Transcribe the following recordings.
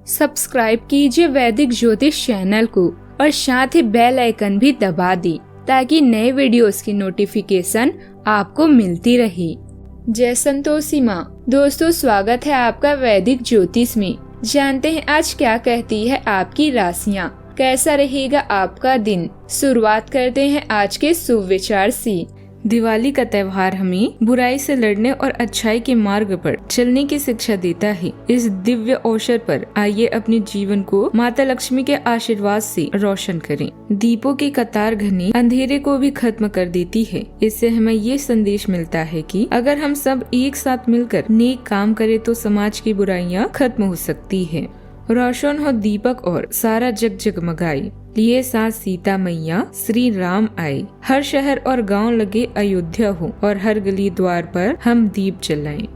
Subscribe कीजिए वैदिक ज्योतिष चैनल को और साथ ही बेल आइकन भी दबा दी ताकि नए वीडियोस की नोटिफिकेशन आपको मिलती रहे। जय संतोषी माँ। दोस्तों, स्वागत है आपका वैदिक ज्योतिष में। जानते हैं आज क्या कहती है आपकी राशियाँ, कैसा रहेगा आपका दिन। शुरुआत करते हैं आज के शुभ विचार से। दिवाली का त्योहार हमें बुराई से लड़ने और अच्छाई के मार्ग पर चलने की शिक्षा देता है। इस दिव्य अवसर पर आइए अपने जीवन को माता लक्ष्मी के आशीर्वाद से रोशन करें। दीपों की कतार घने अंधेरे को भी खत्म कर देती है। इससे हमें ये संदेश मिलता है कि अगर हम सब एक साथ मिलकर नेक काम करें तो समाज की बुराइयां खत्म हो सकती है। रोशन हो दीपक और सारा जग जगमगाए, लिए साथ सीता मैया श्री राम आए। हर शहर और गांव लगे अयोध्या हो और हर गली द्वार पर हम दीप जलाएं।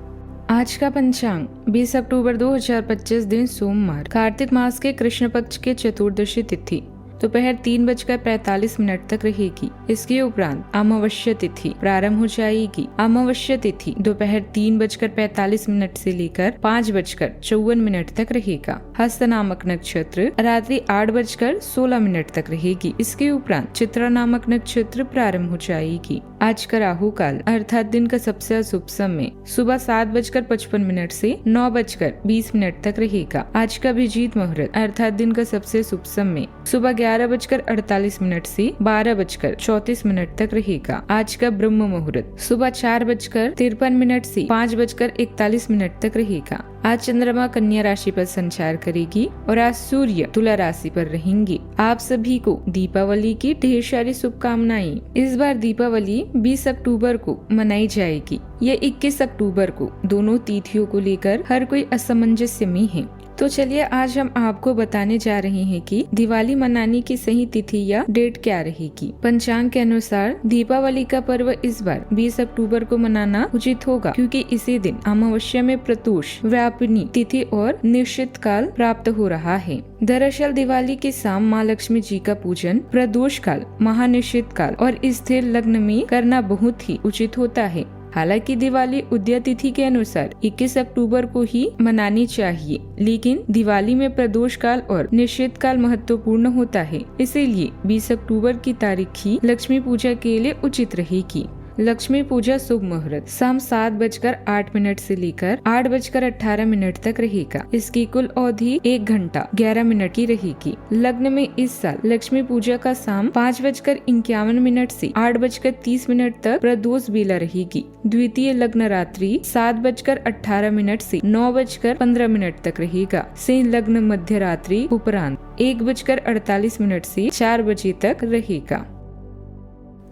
आज का पंचांग 20 अक्टूबर 2025 दिन सोमवार, कार्तिक मास के कृष्ण पक्ष के चतुर्दशी तिथि दोपहर 3:45 तक रहेगी। इसके उपरांत अमावस्या तिथि प्रारंभ हो जाएगी। अमावस्या तिथि दोपहर 3:45 से लेकर 5:54 तक रहेगा। हस्त नामक नक्षत्र रात्रि 8:16 तक रहेगी। इसके उपरांत चित्रा नामक नक्षत्र प्रारंभ हो जाएगी। आज का राहु काल अर्थात दिन का सबसे शुभ समय सुबह 7:55 से 9:20 तक रहेगा। आज का अभिजीत मुहूर्त अर्थात दिन का सबसे शुभ समय सुबह 11:48 से 12:34 तक रहेगा। आज का ब्रह्म मुहूर्त सुबह 4:53 से 5:41 तक रहेगा। आज चंद्रमा कन्या राशि पर संचार करेगी और आज सूर्य तुला राशि पर रहेंगे। आप सभी को दीपावली की ढेर सारी शुभकामनाएं। इस बार दीपावली 20 अक्टूबर को मनाई जाएगी। यह 21 अक्टूबर को दोनों तिथियों को लेकर हर कोई असमंजस्य में है। तो चलिए आज हम आपको बताने जा रहे हैं कि दिवाली मनाने की सही तिथि या डेट क्या रहेगी। पंचांग के अनुसार दीपावली का पर्व इस बार 20 अक्टूबर को मनाना उचित होगा, क्योंकि इसी दिन अमावस्या में प्रतोष व्यापिनी तिथि और निश्चित काल प्राप्त हो रहा है। दरअसल दिवाली के शाम माँ लक्ष्मी जी का पूजन प्रदोष काल, महानिश्चित काल और स्थिर लग्न में करना बहुत ही उचित होता है। हालांकि दिवाली उदय तिथि के अनुसार 21 अक्टूबर को ही मनानी चाहिए, लेकिन दिवाली में प्रदोष काल और निश्चित काल महत्वपूर्ण होता है। इसीलिए 20 अक्टूबर की तारीख ही लक्ष्मी पूजा के लिए उचित रहेगी। लक्ष्मी पूजा शुभ मुहूर्त शाम 7:08 से लेकर 8:18 तक रहेगा। इसकी कुल अवधि 1 घंटा 11 मिनट की रहेगी। लग्न में इस साल लक्ष्मी पूजा का शाम 5:51 से 8:30 तक प्रदोष बेला रहेगी। द्वितीय लग्न रात्रि 7:18 से 9:15 तक रहेगा। से लग्न मध्य रात्रि उपरांत 1:48 से 4 बजे तक रहेगा।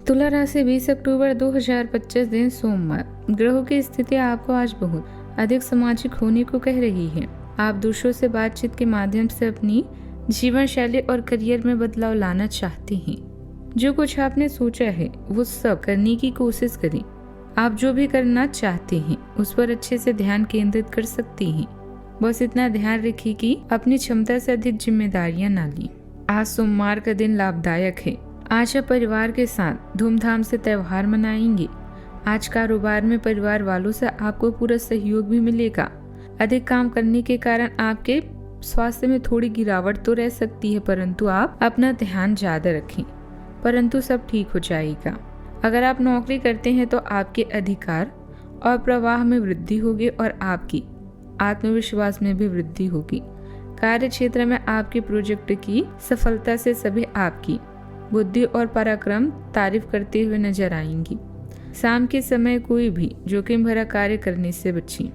तुला राशि 20 अक्टूबर 2025 दिन सोमवार। ग्रहों की स्थिति आपको आज बहुत अधिक सामाजिक होने को कह रही है। आप दूसरों से बातचीत के माध्यम से अपनी जीवन शैली और करियर में बदलाव लाना चाहते हैं। जो कुछ आपने सोचा है वो सब करने की कोशिश करें। आप जो भी करना चाहते हैं उस पर अच्छे से ध्यान केंद्रित कर सकते हैं। बस इतना ध्यान रखिए कि अपनी क्षमता से अधिक जिम्मेदारियां ना लें। आज सोमवार का दिन लाभदायक है। आज आप परिवार के साथ धूमधाम से त्योहार मनाएंगे। आज कारोबार में परिवार वालों से आपको पूरा सहयोग भी मिलेगा। अधिक काम करने के कारण आपके स्वास्थ्य में थोड़ी गिरावट तो रह सकती है, परंतु आप अपना ध्यान ज्यादा रखें, परंतु सब ठीक हो जाएगा। अगर आप नौकरी करते हैं तो आपके अधिकार और प्रवाह में वृद्धि होगी और आपकी आत्मविश्वास में भी वृद्धि होगी। कार्य क्षेत्र में आपके प्रोजेक्ट की सफलता से सभी आपकी बुद्धि और पराक्रम तारीफ करते हुए नजर आएंगी। शाम के समय कोई भी जोखिम भरा कार्य करने से बचें।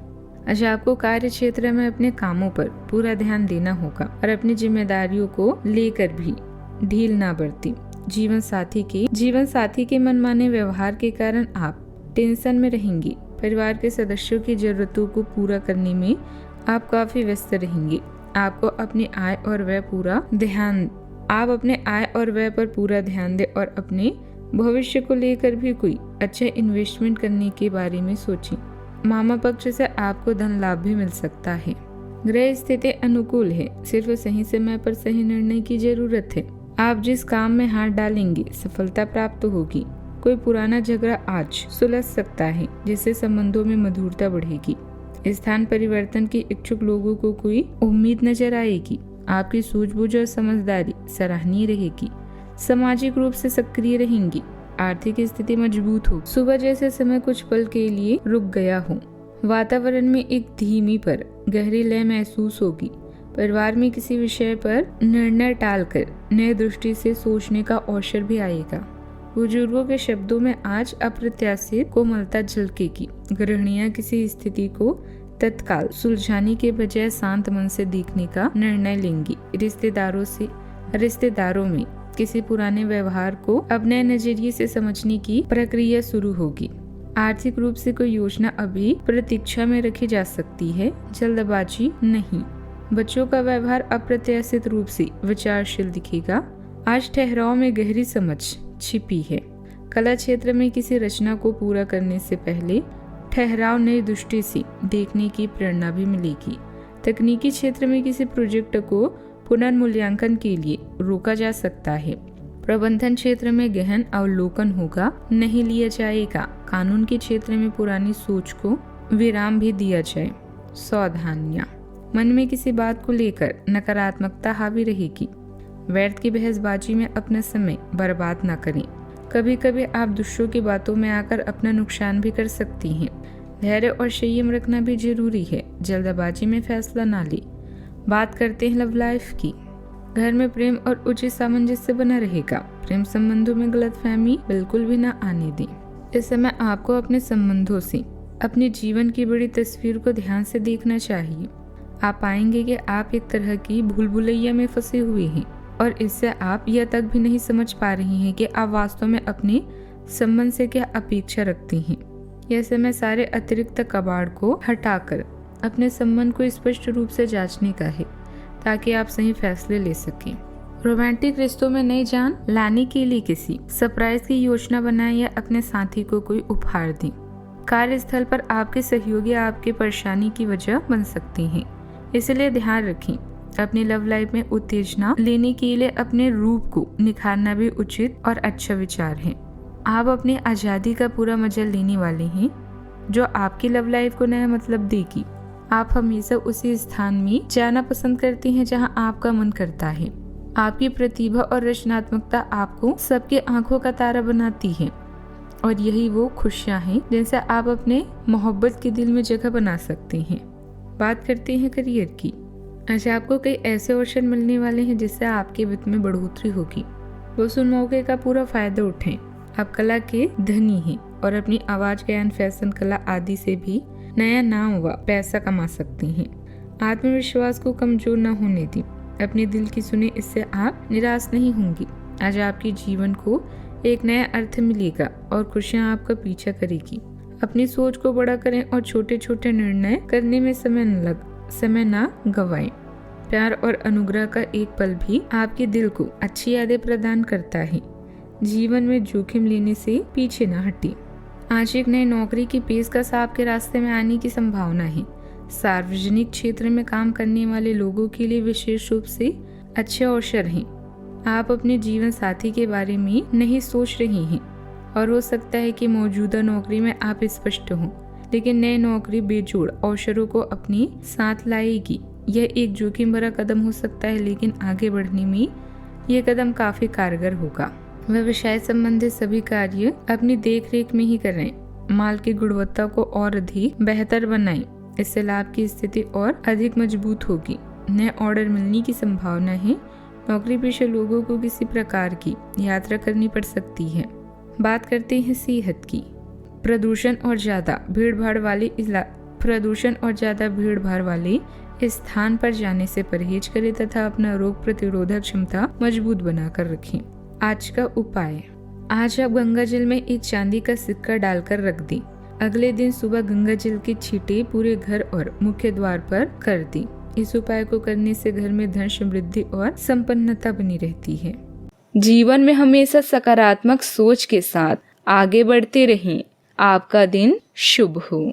आज आपको कार्य क्षेत्र में अपने कामों पर पूरा ध्यान देना होगा और अपनी जिम्मेदारियों को लेकर भी ढील ना बरतें। जीवन साथी के मनमाने व्यवहार के कारण आप टेंशन में रहेंगे। परिवार के सदस्यों की जरूरतों को पूरा करने में आप काफी व्यस्त रहेंगे। आपको अपने आय और व्यय पर पूरा ध्यान दें और अपने भविष्य को लेकर भी कोई अच्छा इन्वेस्टमेंट करने के बारे में सोचें। मामा पक्ष से आपको धन लाभ भी मिल सकता है। ग्रह स्थिति अनुकूल है, सिर्फ सही समय पर सही निर्णय की जरूरत है। आप जिस काम में हाथ डालेंगे सफलता प्राप्त होगी। कोई पुराना झगड़ा आज सुलझ सकता है, जिससे संबंधों में मधुरता बढ़ेगी। स्थान परिवर्तन के इच्छुक लोगों को कोई उम्मीद नजर आएगी। आपकी सूझबूझ और समझदारी सराहनीय रहेगी। सामाजिक रूप से सक्रिय रहेंगी। आर्थिक स्थिति मजबूत हो। सुबह जैसे समय कुछ पल के लिए रुक गया हो। वातावरण में एक धीमी पर गहरी लय महसूस होगी। परिवार में किसी विषय पर निर्णय टालकर नए दृष्टि से सोचने का अवसर भी आएगा। बुजुर्गों के शब्दों में आज अप्रत्याशित कोमलता झलकेगी। गृहिणियां किसी स्थिति को तत्काल सुलझाने के बजाय शांत मन से देखने का निर्णय लेंगी। रिश्तेदारों में किसी पुराने व्यवहार को अब नए नजरिए से समझने की प्रक्रिया शुरू होगी। आर्थिक रूप से कोई योजना अभी प्रतीक्षा में रखी जा सकती है, जल्दबाजी नहीं। बच्चों का व्यवहार अप्रत्याशित रूप से विचारशील दिखेगा। आज ठहराव में गहरी समझ छिपी है। कला क्षेत्र में किसी रचना को पूरा करने से पहले ठहराव नई दृष्टि से देखने की प्रेरणा भी मिलेगी। तकनीकी क्षेत्र में किसी प्रोजेक्ट को पुनर्मूल्यांकन के लिए रोका जा सकता है। प्रबंधन क्षेत्र में गहन अवलोकन होगा, नहीं लिया जाएगा। कानून के क्षेत्र में पुरानी सोच को विराम भी दिया जाए। सावधानियां। मन में किसी बात को लेकर नकारात्मकता हावी रहेगी। व्यर्थ की बहसबाजी में अपना समय बर्बाद न करें। कभी कभी आप दूसरों की बातों में आकर अपना नुकसान भी कर सकती हैं। धैर्य और संयम रखना भी जरूरी है। जल्दबाजी में फैसला ना ले। बात करते हैं लव लाइफ की। घर में प्रेम और उचित सामंजस्य बना रहेगा। प्रेम संबंधों में गलतफहमी बिल्कुल भी ना आने दें। इस समय आपको अपने संबंधों से अपने जीवन की बड़ी तस्वीर को ध्यान से देखना चाहिए। आप पाएंगे कि आप एक तरह की भूल भुलैया में फंसे हुए हैं और इससे आप यह तक भी नहीं समझ पा रही हैं कि आप वास्तव में अपने संबंध से क्या अपेक्षा रखती हैं। यह समय सारे अतिरिक्त कबाड़ को हटाकर अपने संबंध को स्पष्ट रूप से जांचने का है, ताकि आप सही फैसले ले सकें। रोमांटिक रिश्तों में नई जान लाने के लिए किसी सरप्राइज की योजना बनाएं या अपने साथी को कोई उपहार दें। कार्यस्थल पर आपके सहयोगी आपके परेशानी की वजह बन सकती हैं, इसलिए ध्यान रखें। अपनी लव लाइफ में उत्तेजना लेने के लिए अपने रूप को निखारना भी उचित और अच्छा विचार है। आप अपनी आजादी का पूरा मजा लेने वाले हैं, जो आपकी लव लाइफ को नया मतलब देगी। आप हमेशा उसी स्थान में जाना पसंद करती हैं जहां आपका मन करता है। आपकी प्रतिभा और रचनात्मकता आपको सबके आंखों का तारा बनाती है और यही वो खुशियां हैं जिनसे आप अपने मोहब्बत के दिल में जगह बना सकते हैं। बात करते हैं करियर की। आज आपको कई ऐसे अवसर मिलने वाले हैं जिससे आपके वित्त में बढ़ोतरी होगी। उस मौके का पूरा फायदा उठें। आप कला के धनी हैं और अपनी आवाज, ज्ञान, फैशन, कला आदि से भी नया नाम व पैसा कमा सकती हैं। आत्मविश्वास को कमजोर न होने दें। अपने दिल की सुने, इससे आप निराश नहीं होंगी। आज आपके जीवन को एक नया अर्थ मिलेगा और खुशियां आपका पीछा करेगी। अपनी सोच को बड़ा करें और छोटे छोटे निर्णय करने में समय न गवाएं। प्यार और अनुग्रह का एक पल भी आपके दिल को अच्छी यादें प्रदान करता है। जीवन में जोखिम लेने से पीछे न हटें। आज एक नई नौकरी की पेशकश आपके रास्ते में आने की संभावना है। सार्वजनिक क्षेत्र में काम करने वाले लोगों के लिए विशेष रूप से अच्छे अवसर हैं। आप अपने जीवन साथी के बारे में नहीं सोच रही हैं और हो सकता है कि मौजूदा नौकरी में आप स्पष्ट हों, लेकिन नई नौकरी बेजोड़ अवसरों को अपने साथ लाएगी। यह एक जोखिम भरा कदम हो सकता है, लेकिन आगे बढ़ने में यह कदम काफी कारगर होगा। व्यवसाय संबंधित सभी कार्य अपनी देखरेख में ही करें। माल की गुणवत्ता को और अधिक बेहतर बनाएं। इससे लाभ की स्थिति और अधिक मजबूत होगी। नए ऑर्डर मिलने की संभावना है। नौकरी पेशा लोगों को किसी प्रकार की यात्रा करनी पड़ सकती है। बात करते हैं सेहत की। प्रदूषण और ज्यादा भीड़ भाड़ वाले स्थान पर जाने से परहेज करें तथा अपना रोग प्रतिरोधक क्षमता मजबूत बनाकर रखें। आज का उपाय। आज आप गंगा जल में एक चांदी का सिक्का डालकर रख दें। अगले दिन सुबह गंगा जल की छींटे पूरे घर और मुख्य द्वार पर कर दें। इस उपाय को करने से घर में धन समृद्धि और संपन्नता बनी रहती है। जीवन में हमेशा सकारात्मक सोच के साथ आगे बढ़ते रहें। आपका दिन शुभ हो।